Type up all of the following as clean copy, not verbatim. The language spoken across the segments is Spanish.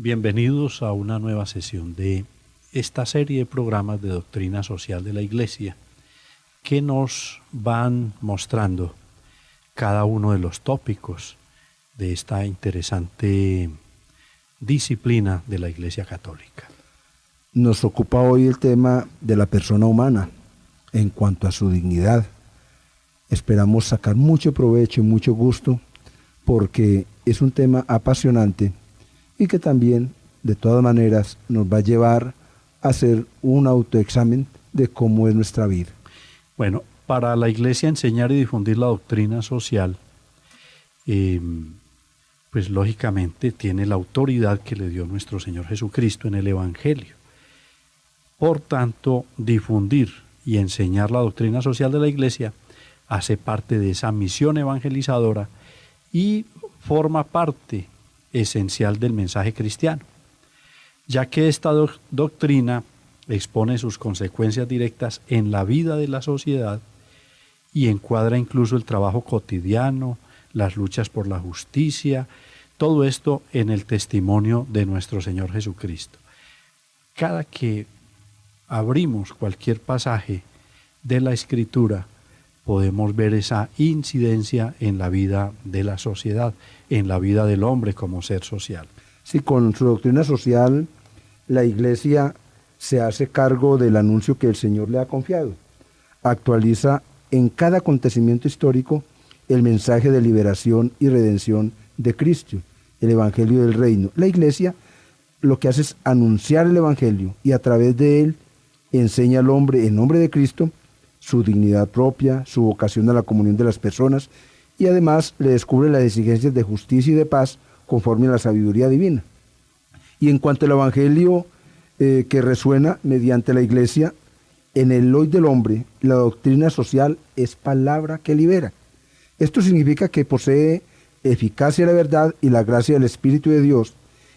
Bienvenidos a una nueva sesión de esta serie de programas de doctrina social de la Iglesia que nos van mostrando cada uno de los tópicos de esta interesante disciplina de la Iglesia Católica. Nos ocupa hoy el tema de la persona humana en cuanto a su dignidad. Esperamos sacar mucho provecho y mucho gusto porque es un tema apasionante y que también, de todas maneras, nos va a llevar a hacer un autoexamen de cómo es nuestra vida. Bueno, para la Iglesia enseñar y difundir la doctrina social, pues lógicamente tiene la autoridad que le dio nuestro Señor Jesucristo en el Evangelio. Por tanto, difundir y enseñar la doctrina social de la Iglesia hace parte de esa misión evangelizadora y forma parte esencial del mensaje cristiano, ya que esta doctrina expone sus consecuencias directas en la vida de la sociedad y encuadra incluso el trabajo cotidiano, las luchas por la justicia, todo esto en el testimonio de nuestro Señor Jesucristo. Cada que abrimos cualquier pasaje de la Escritura, podemos ver esa incidencia en la vida de la sociedad, en la vida del hombre como ser social. Sí, con su doctrina social, la Iglesia se hace cargo del anuncio que el Señor le ha confiado. Actualiza en cada acontecimiento histórico el mensaje de liberación y redención de Cristo, el Evangelio del Reino. La Iglesia lo que hace es anunciar el Evangelio y a través de él enseña al hombre, en nombre de Cristo, su dignidad propia, su vocación a la comunión de las personas y además le descubre las exigencias de justicia y de paz conforme a la sabiduría divina. Y en cuanto al Evangelio que resuena mediante la Iglesia, en el hoy del hombre, la doctrina social es palabra que libera. Esto significa que posee eficacia la verdad y la gracia del Espíritu de Dios,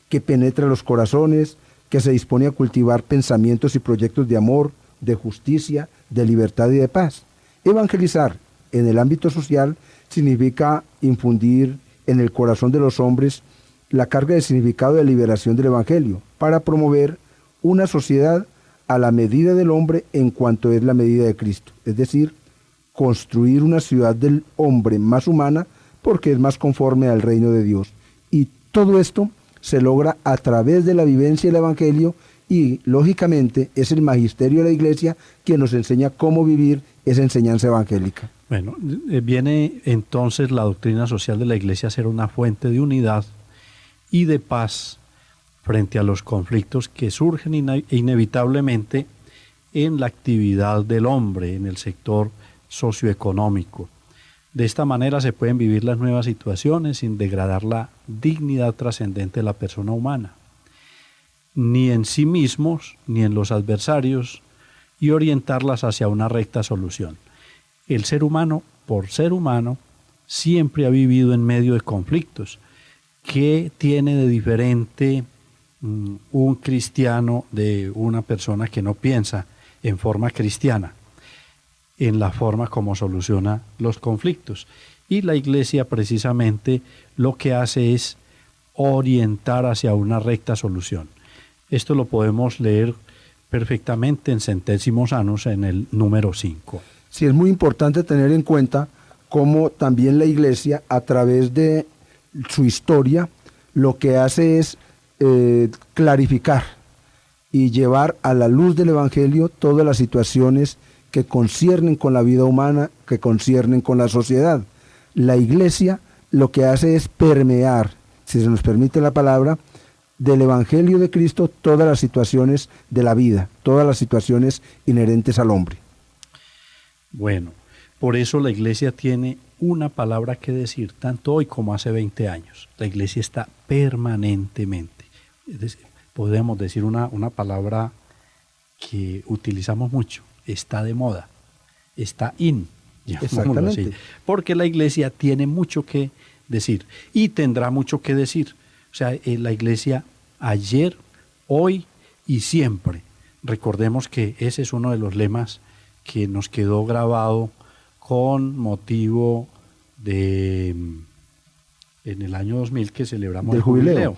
que penetra los corazones, que se dispone a cultivar pensamientos y proyectos de amor, de justicia, de libertad y de paz. Evangelizar en el ámbito social significa infundir en el corazón de los hombres la carga de significado de liberación del Evangelio para promover una sociedad a la medida del hombre en cuanto es la medida de Cristo. Es decir, construir una ciudad del hombre más humana porque es más conforme al reino de Dios. Y todo esto se logra a través de la vivencia del Evangelio y, lógicamente, es el magisterio de la Iglesia quien nos enseña cómo vivir esa enseñanza evangélica. Bueno, viene entonces la doctrina social de la Iglesia a ser una fuente de unidad y de paz frente a los conflictos que surgen inevitablemente en la actividad del hombre, en el sector socioeconómico. De esta manera se pueden vivir las nuevas situaciones sin degradar la dignidad trascendente de la persona humana, ni en sí mismos, ni en los adversarios, y orientarlas hacia una recta solución. El ser humano, por ser humano, siempre ha vivido en medio de conflictos. ¿Qué tiene de diferente un cristiano de una persona que no piensa en forma cristiana? En la forma como soluciona los conflictos. Y la Iglesia precisamente lo que hace es orientar hacia una recta solución. Esto lo podemos leer perfectamente en Centésimos Annus en el número 5. Sí, es muy importante tener en cuenta cómo también la Iglesia, a través de su historia, lo que hace es clarificar y llevar a la luz del Evangelio todas las situaciones que conciernen con la vida humana, que conciernen con la sociedad. La Iglesia lo que hace es permear, si se nos permite la palabra, del Evangelio de Cristo todas las situaciones de la vida, todas las situaciones inherentes al hombre. Bueno, por eso la Iglesia tiene una palabra que decir, tanto hoy como hace 20 años. La Iglesia está permanentemente. Es decir, podemos decir una palabra que utilizamos mucho, está de moda, está in, llamémoslo así, porque la Iglesia tiene mucho que decir y tendrá mucho que decir. O sea, la Iglesia ayer, hoy y siempre. Recordemos que ese es uno de los lemas que nos quedó grabado con motivo de en el año 2000 que celebramos del el jubileo.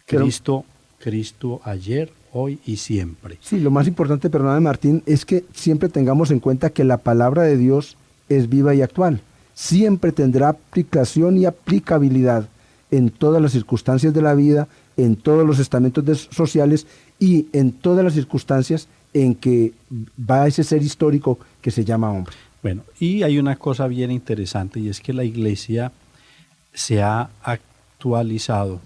Pero, Cristo Cristo ayer, hoy y siempre. Sí, lo más importante, perdóname Martín, es que siempre tengamos en cuenta que la palabra de Dios es viva y actual. Siempre tendrá aplicación y aplicabilidad en todas las circunstancias de la vida, en todos los estamentos sociales y en todas las circunstancias en que va ese ser histórico que se llama hombre. Bueno, y hay una cosa bien interesante, y es que la Iglesia se ha actualizado,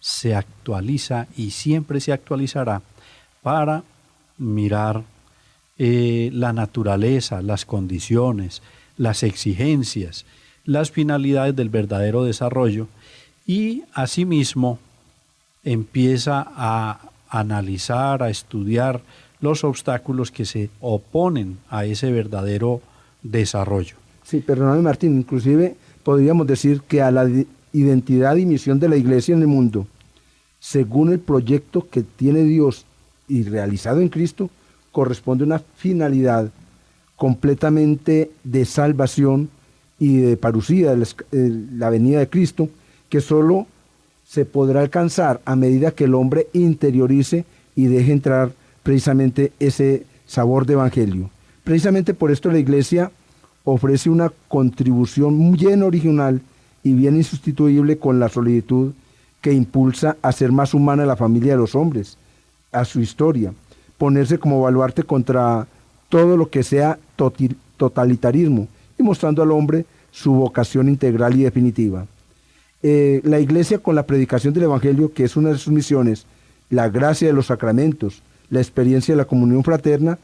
se actualiza y siempre se actualizará para mirar la naturaleza, las condiciones, las exigencias, las finalidades del verdadero desarrollo, y asimismo empieza a analizar, a estudiar los obstáculos que se oponen a ese verdadero desarrollo. Sí, perdóname Martín, inclusive podríamos decir que a la identidad y misión de la Iglesia en el mundo, según el proyecto que tiene Dios y realizado en Cristo, corresponde una finalidad completamente de salvación y de parucía, la venida de Cristo, que solo se podrá alcanzar a medida que el hombre interiorice y deje entrar precisamente ese sabor de evangelio. Precisamente por esto la Iglesia ofrece una contribución bien original y bien insustituible con la solicitud que impulsa a ser más humana la familia de los hombres, a su historia, ponerse como baluarte contra todo lo que sea totalitarismo y mostrando al hombre su vocación integral y definitiva. La Iglesia, con la predicación del Evangelio, que es una de sus misiones, la gracia de los sacramentos, la experiencia de la comunión fraterna,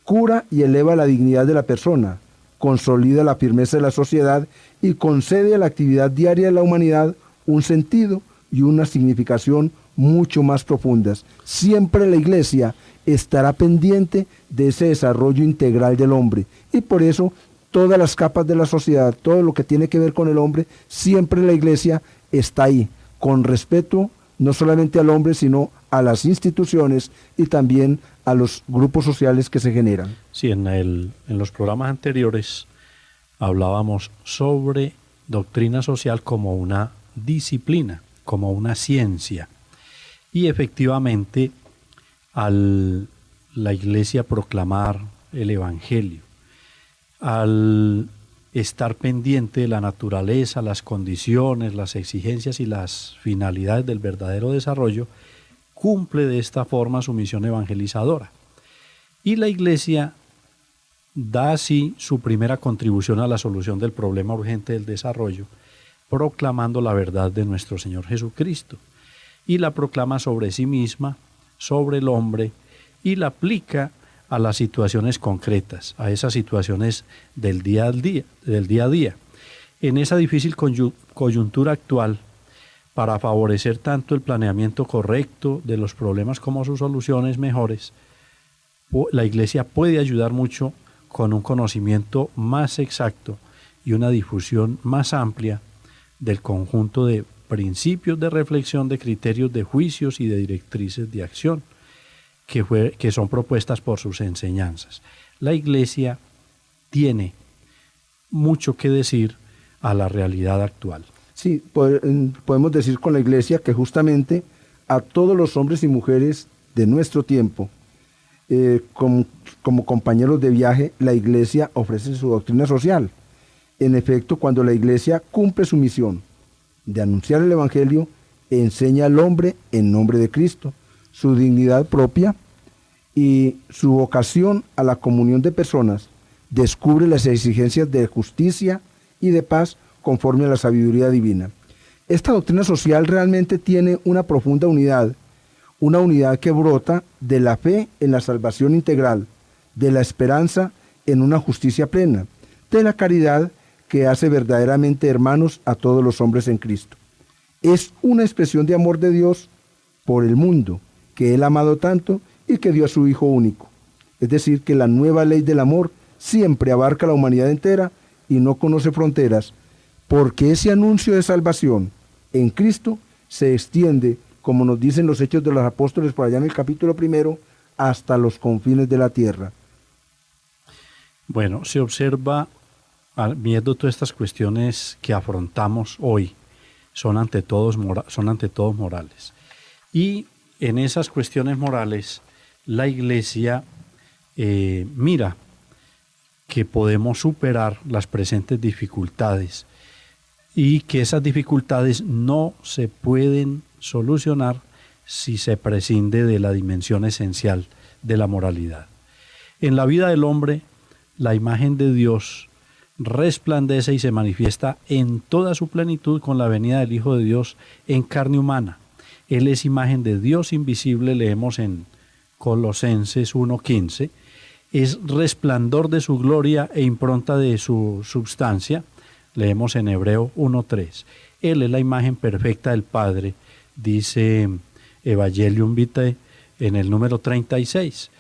cura y eleva la dignidad de la persona, consolida la firmeza de la sociedad y concede a la actividad diaria de la humanidad un sentido y una significación mucho más profundas. Siempre la Iglesia estará pendiente de ese desarrollo integral del hombre, y por eso todas las capas de la sociedad, todo lo que tiene que ver con el hombre, siempre la Iglesia está ahí, con respeto no solamente al hombre, sino a las instituciones y también a los grupos sociales que se generan. Sí, en los programas anteriores hablábamos sobre doctrina social como una disciplina, como una ciencia. Y efectivamente, al la Iglesia proclamar el Evangelio, al estar pendiente de la naturaleza, las condiciones, las exigencias y las finalidades del verdadero desarrollo, cumple de esta forma su misión evangelizadora. Y la Iglesia da así su primera contribución a la solución del problema urgente del desarrollo, proclamando la verdad de nuestro Señor Jesucristo. Y la proclama sobre sí misma, sobre el hombre, y la aplica a las situaciones concretas, a esas situaciones del día a día. En esa difícil coyuntura actual, para favorecer tanto el planeamiento correcto de los problemas como sus soluciones mejores, la Iglesia puede ayudar mucho con un conocimiento más exacto y una difusión más amplia del conjunto de principios de reflexión, de criterios, de juicios y de directrices de acción que son propuestas por sus enseñanzas. La Iglesia tiene mucho que decir a la realidad actual. Sí, podemos decir con la Iglesia que justamente a todos los hombres y mujeres de nuestro tiempo, como compañeros de viaje, la Iglesia ofrece su doctrina social. En efecto, cuando la Iglesia cumple su misión de anunciar el Evangelio, enseña al hombre en nombre de Cristo su dignidad propia y su vocación a la comunión de personas, descubre las exigencias de justicia y de paz conforme a la sabiduría divina. Esta doctrina social realmente tiene una profunda unidad que brota de la fe en la salvación integral, de la esperanza en una justicia plena, de la caridad que hace verdaderamente hermanos a todos los hombres en Cristo. Es una expresión de amor de Dios por el mundo, que Él ha amado tanto y que dio a su Hijo único. Es decir, que la nueva ley del amor siempre abarca la humanidad entera y no conoce fronteras, porque ese anuncio de salvación en Cristo se extiende, como nos dicen los Hechos de los Apóstoles por allá en el capítulo 1, hasta los confines de la tierra. Bueno, se observa, viendo todas estas cuestiones que afrontamos hoy, son ante todos morales. Y en esas cuestiones morales la Iglesia mira que podemos superar las presentes dificultades y que esas dificultades no se pueden solucionar si se prescinde de la dimensión esencial de la moralidad. En la vida del hombre, la imagen de Dios resplandece y se manifiesta en toda su plenitud con la venida del Hijo de Dios en carne humana. Él es imagen de Dios invisible, leemos en Colosenses 1:15, es resplandor de su gloria e impronta de su substancia, leemos en Hebreo 1:3. Él es la imagen perfecta del Padre, dice Evangelium Vitae en el número 36.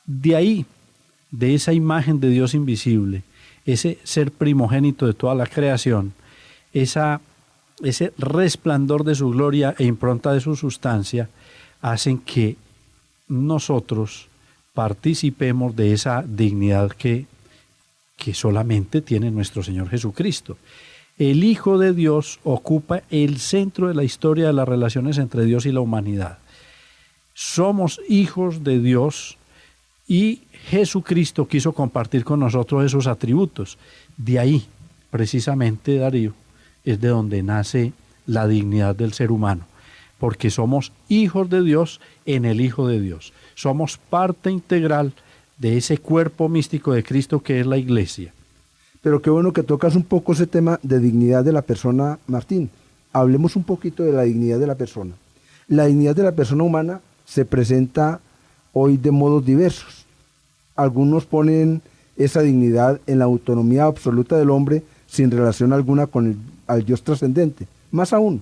De ahí, de esa imagen de Dios invisible, ese ser primogénito de toda la creación, ese resplandor de su gloria e impronta de su sustancia, hacen que nosotros participemos de esa dignidad que solamente tiene nuestro Señor Jesucristo. El Hijo de Dios ocupa el centro de la historia de las relaciones entre Dios y la humanidad. Somos hijos de Dios y Jesucristo quiso compartir con nosotros esos atributos. De ahí, precisamente, Darío, es de donde nace la dignidad del ser humano, porque somos hijos de Dios en el Hijo de Dios. Somos parte integral de ese cuerpo místico de Cristo que es la Iglesia. Pero qué bueno que tocas un poco ese tema de dignidad de la persona, Martín. Hablemos un poquito de la dignidad de la persona. La dignidad de la persona humana se presenta hoy de modos diversos. Algunos ponen esa dignidad en la autonomía absoluta del hombre sin relación alguna con al Dios trascendente. Más aún,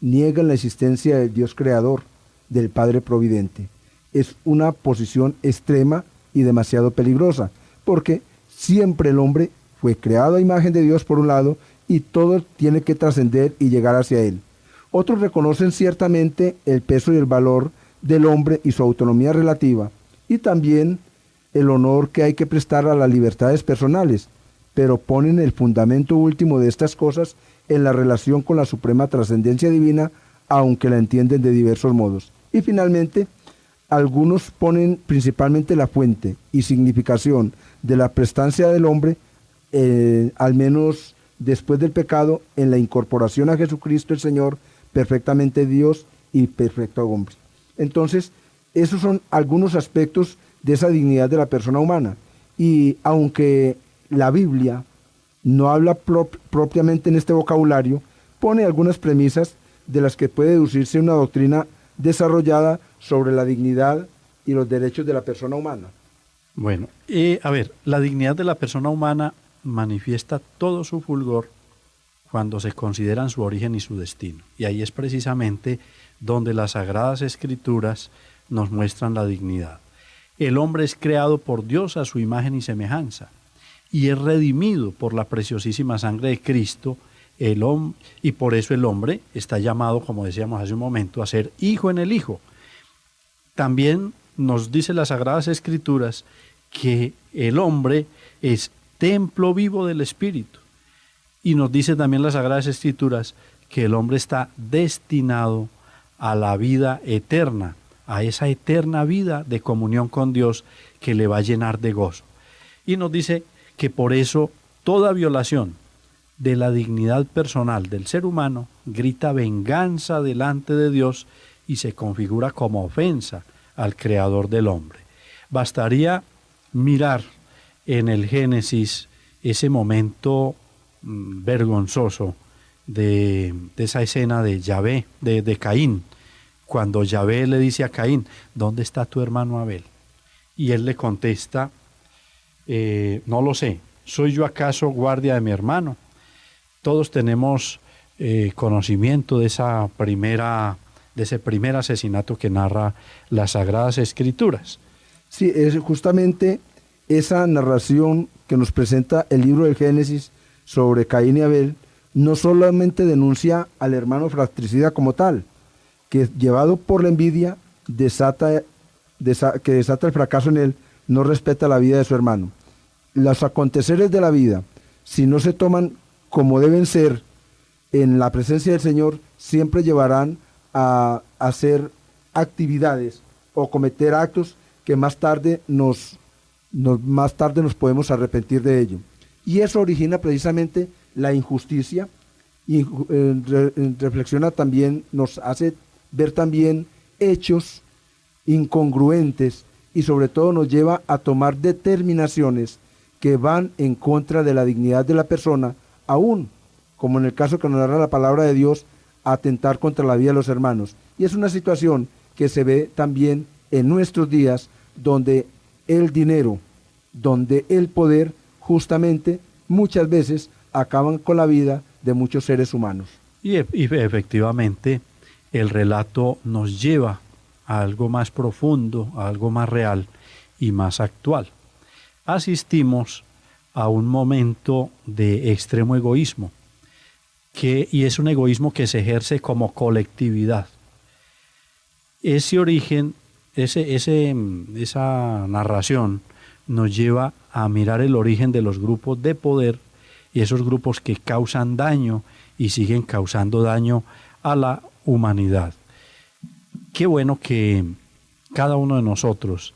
niegan la existencia del Dios creador, del Padre providente. Es una posición extrema y demasiado peligrosa, porque siempre el hombre fue creado a imagen de Dios por un lado y todo tiene que trascender y llegar hacia Él. Otros reconocen ciertamente el peso y el valor del hombre y su autonomía relativa, y también el honor que hay que prestar a las libertades personales, pero ponen el fundamento último de estas cosas en la relación con la suprema trascendencia divina, aunque la entienden de diversos modos. Y finalmente, algunos ponen principalmente la fuente y significación de la prestancia del hombre, al menos después del pecado, en la incorporación a Jesucristo el Señor, perfectamente Dios y perfecto hombre. Entonces, esos son algunos aspectos de esa dignidad de la persona humana. Y aunque la Biblia no habla propiamente en este vocabulario, pone algunas premisas de las que puede deducirse una doctrina desarrollada sobre la dignidad y los derechos de la persona humana. Bueno, la dignidad de la persona humana manifiesta todo su fulgor cuando se consideran su origen y su destino. Y ahí es precisamente donde las Sagradas Escrituras nos muestran la dignidad. El hombre es creado por Dios a su imagen y semejanza, y es redimido por la preciosísima sangre de Cristo, y por eso el hombre está llamado, como decíamos hace un momento, a ser hijo en el Hijo. También nos dice las Sagradas Escrituras que el hombre es templo vivo del Espíritu. Y nos dice también las Sagradas Escrituras que el hombre está destinado a la vida eterna, a esa eterna vida de comunión con Dios que le va a llenar de gozo. Y nos dice que por eso toda violación de la dignidad personal del ser humano grita venganza delante de Dios y se configura como ofensa al Creador del hombre. Bastaría mirar en el Génesis ese momento vergonzoso de esa escena de Yahvé, de Caín, cuando Yahvé le dice a Caín, ¿dónde está tu hermano Abel? Y él le contesta, no lo sé, ¿soy yo acaso guardia de mi hermano? Todos tenemos conocimiento de ese primer asesinato que narra las Sagradas Escrituras. Sí, es justamente esa narración que nos presenta el libro del Génesis sobre Caín y Abel, no solamente denuncia al hermano fratricida como tal, que llevado por la envidia desata el fracaso en él, no respeta la vida de su hermano. Los aconteceres de la vida, si no se toman como deben ser en la presencia del Señor, siempre llevarán a actividades o cometer actos que más tarde nos podemos arrepentir de ello. Y eso origina precisamente la injusticia y reflexiona también, nos hace ver también hechos incongruentes y sobre todo nos lleva a tomar determinaciones que van en contra de la dignidad de la persona, aún, como en el caso que nos narra la palabra de Dios, atentar contra la vida de los hermanos. Y es una situación que se ve también en nuestros días, donde el dinero, donde el poder, justamente, muchas veces acaban con la vida de muchos seres humanos. Y efectivamente, el relato nos lleva a algo más profundo, a algo más real y más actual. Asistimos a un momento de extremo egoísmo, y es un egoísmo que se ejerce como colectividad. Ese origen, esa narración nos lleva a mirar el origen de los grupos de poder y esos grupos que causan daño y siguen causando daño a la humanidad. Qué bueno que cada uno de nosotros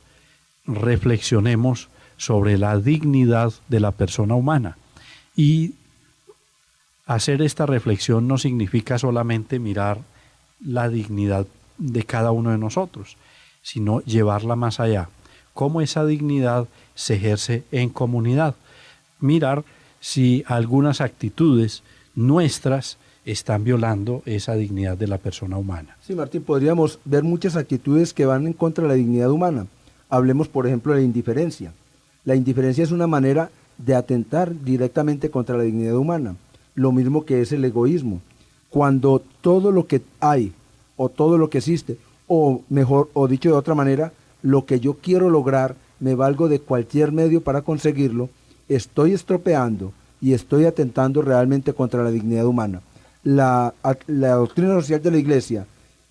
reflexionemos sobre la dignidad de la persona humana. Y hacer esta reflexión no significa solamente mirar la dignidad de cada uno de nosotros, sino llevarla más allá. Cómo esa dignidad se ejerce en comunidad. Mirar si algunas actitudes nuestras están violando esa dignidad de la persona humana. Sí, Martín, podríamos ver muchas actitudes que van en contra de la dignidad humana. Hablemos, por ejemplo, de la indiferencia. La indiferencia es una manera de atentar directamente contra la dignidad humana, lo mismo que es el egoísmo. Cuando todo lo que hay, o todo lo que existe, o mejor, o dicho de otra manera, lo que yo quiero lograr, me valgo de cualquier medio para conseguirlo, estoy estropeando y estoy atentando realmente contra la dignidad humana. La doctrina social de la Iglesia,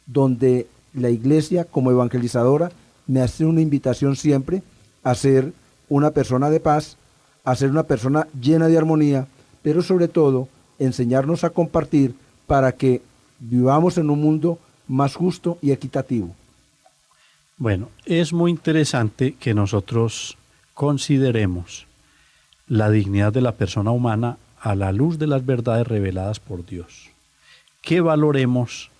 donde la Iglesia como evangelizadora me hace una invitación siempre a ser una persona de paz, a ser una persona llena de armonía, pero sobre todo enseñarnos a compartir para que vivamos en un mundo más justo y equitativo. Bueno, es muy interesante que nosotros consideremos la dignidad de la persona humana a la luz de las verdades reveladas por Dios. Que valoremos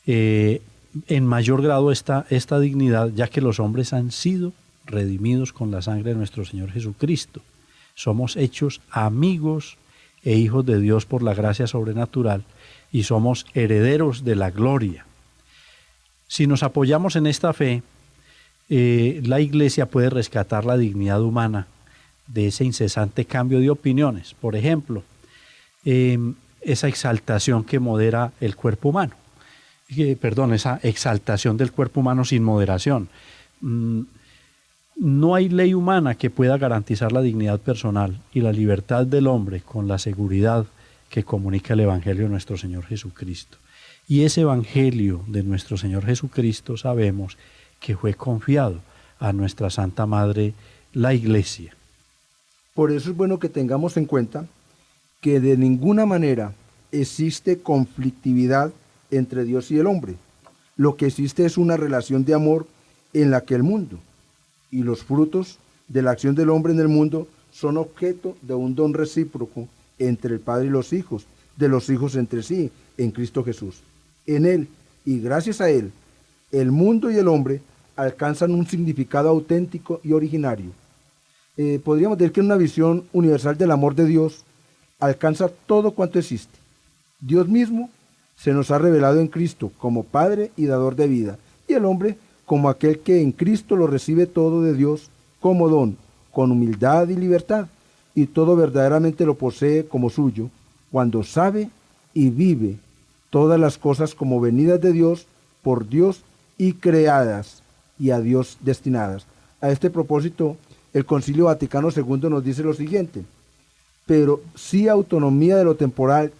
en mayor grado esta dignidad, ya que los hombres han sido redimidos con la sangre de nuestro Señor Jesucristo. Somos hechos amigos e hijos de Dios por la gracia sobrenatural y somos herederos de la gloria. Si nos apoyamos en esta fe, la Iglesia puede rescatar la dignidad humana de ese incesante cambio de opiniones. Por ejemplo, esa exaltación que modera el cuerpo humano. Esa exaltación del cuerpo humano sin moderación. No hay ley humana que pueda garantizar la dignidad personal y la libertad del hombre con la seguridad que comunica el Evangelio de nuestro Señor Jesucristo. Y ese Evangelio de nuestro Señor Jesucristo sabemos que fue confiado a nuestra Santa Madre, la Iglesia. Por eso es bueno que tengamos en cuenta que de ninguna manera existe conflictividad entre Dios y el hombre. Lo que existe es una relación de amor en la que el mundo y los frutos de la acción del hombre en el mundo son objeto de un don recíproco entre el Padre y los hijos, de los hijos entre sí, en Cristo Jesús. En Él, y gracias a Él, el mundo y el hombre alcanzan un significado auténtico y originario. Podríamos decir que una visión universal del amor de Dios alcanza todo cuanto existe. Dios mismo se nos ha revelado en Cristo como Padre y dador de vida, y el hombre como aquel que en Cristo lo recibe todo de Dios como don, con humildad y libertad, y todo verdaderamente lo posee como suyo, cuando sabe y vive todas las cosas como venidas de Dios, por Dios y creadas, y a Dios destinadas. A este propósito, el Concilio Vaticano II nos dice lo siguiente: pero si autonomía de lo temporal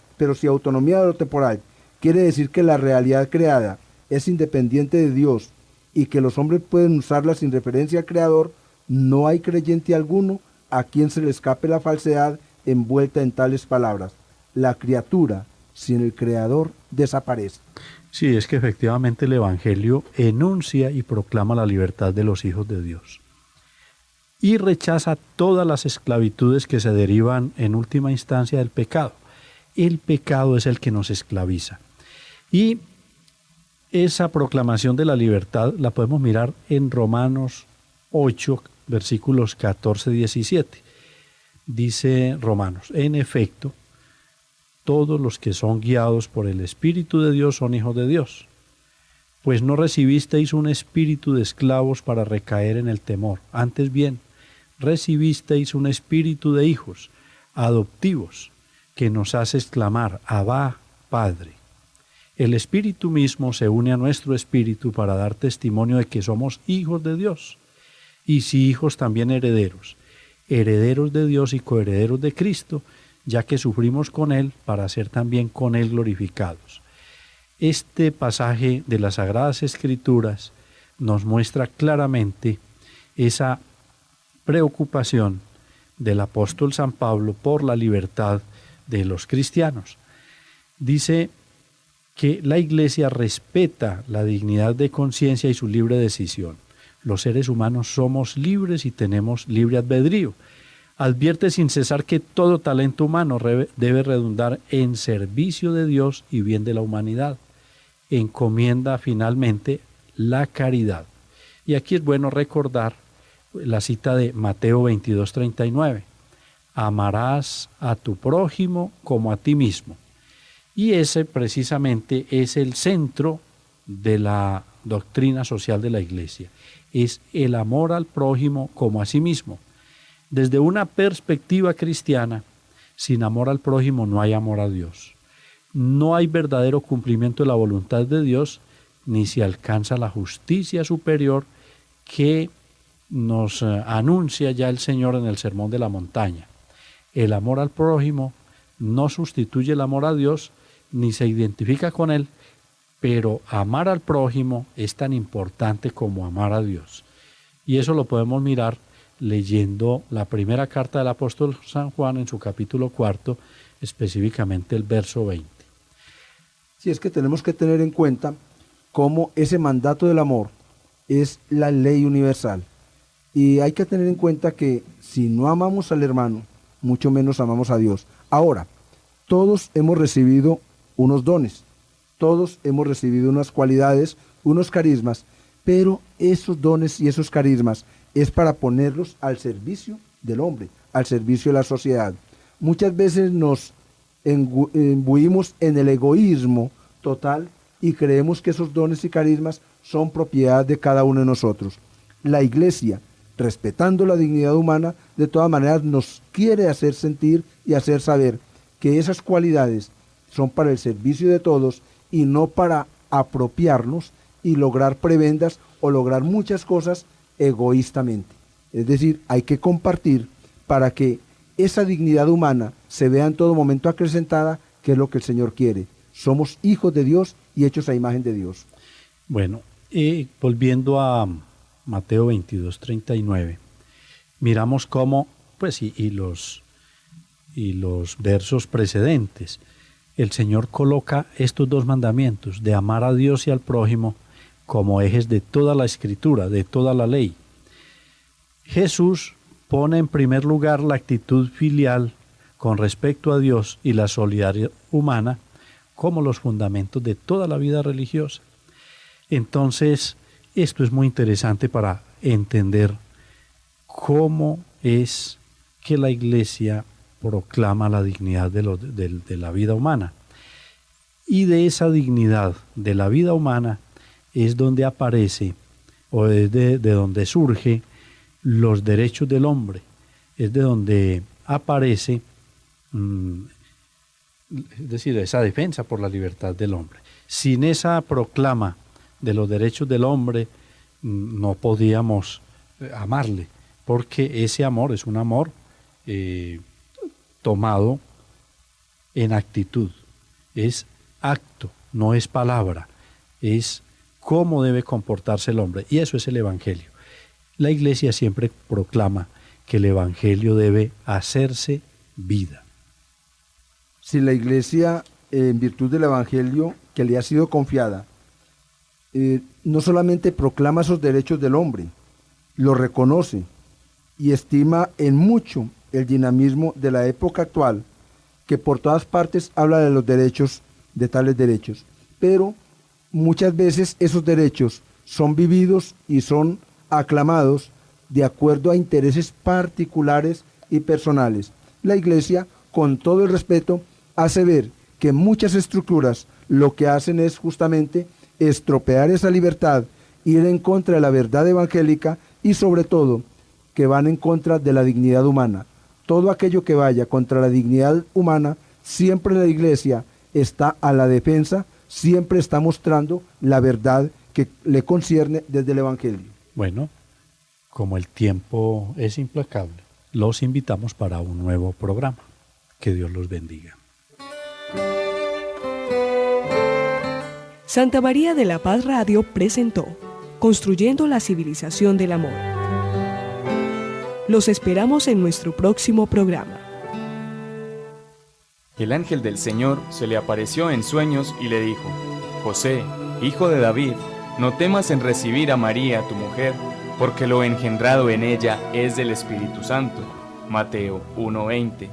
quiere decir que la realidad creada es independiente de Dios y que los hombres pueden usarla sin referencia al Creador, no hay creyente alguno a quien se le escape la falsedad envuelta en tales palabras: la criatura sin el Creador desaparece. Sí, es que efectivamente el Evangelio enuncia y proclama la libertad de los hijos de Dios y rechaza todas las esclavitudes que se derivan en última instancia del pecado. El pecado es el que nos esclaviza. Y esa proclamación de la libertad la podemos mirar en Romanos 8, versículos 14-17. Dice Romanos: en efecto, todos los que son guiados por el Espíritu de Dios son hijos de Dios. Pues no recibisteis un espíritu de esclavos para recaer en el temor. Antes bien, recibisteis un espíritu de hijos, adoptivos, que nos hace exclamar: Abba, Padre. El Espíritu mismo se une a nuestro espíritu para dar testimonio de que somos hijos de Dios. Y si hijos, también herederos, herederos de Dios y coherederos de Cristo, ya que sufrimos con Él para ser también con Él glorificados. Este pasaje de las Sagradas Escrituras nos muestra claramente esa preocupación del apóstol San Pablo por la libertad de los cristianos. Dice que la Iglesia respeta la dignidad de conciencia y su libre decisión. Los seres humanos somos libres y tenemos libre albedrío. Advierte sin cesar que todo talento humano debe redundar en servicio de Dios y bien de la humanidad. Encomienda finalmente la caridad. Y aquí es bueno recordar la cita de Mateo 22:39. Amarás a tu prójimo como a ti mismo. Y ese precisamente es el centro de la doctrina social de la Iglesia. Es el amor al prójimo como a sí mismo. Desde una perspectiva cristiana, sin amor al prójimo no hay amor a Dios. No hay verdadero cumplimiento de la voluntad de Dios, ni se alcanza la justicia superior que nos anuncia ya el Señor en el Sermón de la Montaña. El amor al prójimo no sustituye el amor a Dios, ni se identifica con Él, pero amar al prójimo es tan importante como amar a Dios. Y eso lo podemos mirar leyendo la primera carta del apóstol San Juan en su capítulo 4, específicamente el verso 20. Sí, es que tenemos que tener en cuenta cómo ese mandato del amor es la ley universal. Y hay que tener en cuenta que si no amamos al hermano, mucho menos amamos a Dios. Ahora, todos hemos recibido unos dones, todos hemos recibido unas cualidades, unos carismas, pero esos dones y esos carismas es para ponerlos al servicio del hombre, al servicio de la sociedad. Muchas veces nos imbuimos en el egoísmo total y creemos que esos dones y carismas son propiedad de cada uno de nosotros. La Iglesia, respetando la dignidad humana, de todas maneras nos quiere hacer sentir y hacer saber que esas cualidades son para el servicio de todos y no para apropiarnos y lograr prebendas o lograr muchas cosas egoístamente. Es decir, hay que compartir para que esa dignidad humana se vea en todo momento acrecentada, que es lo que el Señor quiere. Somos hijos de Dios y hechos a imagen de Dios. Bueno, volviendo a Mateo 22:39, miramos cómo, pues, y los versos precedentes, el Señor coloca estos dos mandamientos de amar a Dios y al prójimo como ejes de toda la Escritura, de toda la ley. Jesús pone en primer lugar la actitud filial con respecto a Dios y la solidaridad humana como los fundamentos de toda la vida religiosa. Entonces, esto es muy interesante para entender cómo es que la Iglesia proclama la dignidad de la vida humana. Y de esa dignidad de la vida humana es donde aparece, o es de donde surge los derechos del hombre, es de donde aparece, es decir, esa defensa por la libertad del hombre. Sin esa proclama de los derechos del hombre, no podíamos amarle, porque ese amor es un amor tomado en actitud, es acto, no es palabra, es cómo debe comportarse el hombre, y eso es el Evangelio. La Iglesia siempre proclama que el Evangelio debe hacerse vida. Si la Iglesia en virtud del Evangelio que le ha sido confiada, no solamente proclama esos derechos del hombre, los reconoce y estima en mucho el dinamismo de la época actual, que por todas partes habla de los derechos, de tales derechos, pero muchas veces esos derechos son vividos y son aclamados de acuerdo a intereses particulares y personales. La Iglesia, con todo el respeto, hace ver que muchas estructuras lo que hacen es justamente estropear esa libertad, ir en contra de la verdad evangélica y sobre todo que van en contra de la dignidad humana. Todo aquello que vaya contra la dignidad humana, siempre la Iglesia está a la defensa, siempre está mostrando la verdad que le concierne desde el Evangelio. Bueno, como el tiempo es implacable, los invitamos para un nuevo programa. Que Dios los bendiga. Santa María de la Paz Radio presentó Construyendo la Civilización del Amor. Los esperamos en nuestro próximo programa. El ángel del Señor se le apareció en sueños y le dijo: José, hijo de David, no temas en recibir a María, tu mujer, porque lo engendrado en ella es del Espíritu Santo. Mateo 1:20.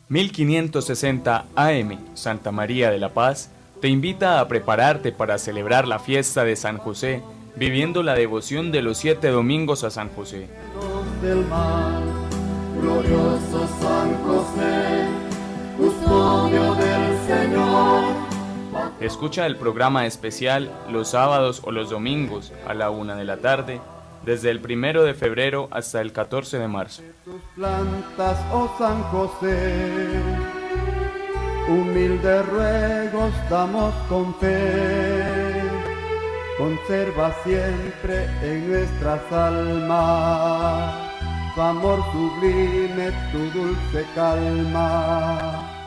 1560 AM, Santa María de la Paz, te invita a prepararte para celebrar la fiesta de San José, viviendo la devoción de los 7 domingos a San José. Del mar, glorioso San José, custodio del Señor. Escucha el programa especial los sábados o los domingos a la 1 de la tarde, desde el 1 de febrero hasta el 14 de marzo. Tus plantas, oh San José, humildes ruegos damos con fe. Conserva siempre en nuestras almas tu amor sublime, tu dulce calma.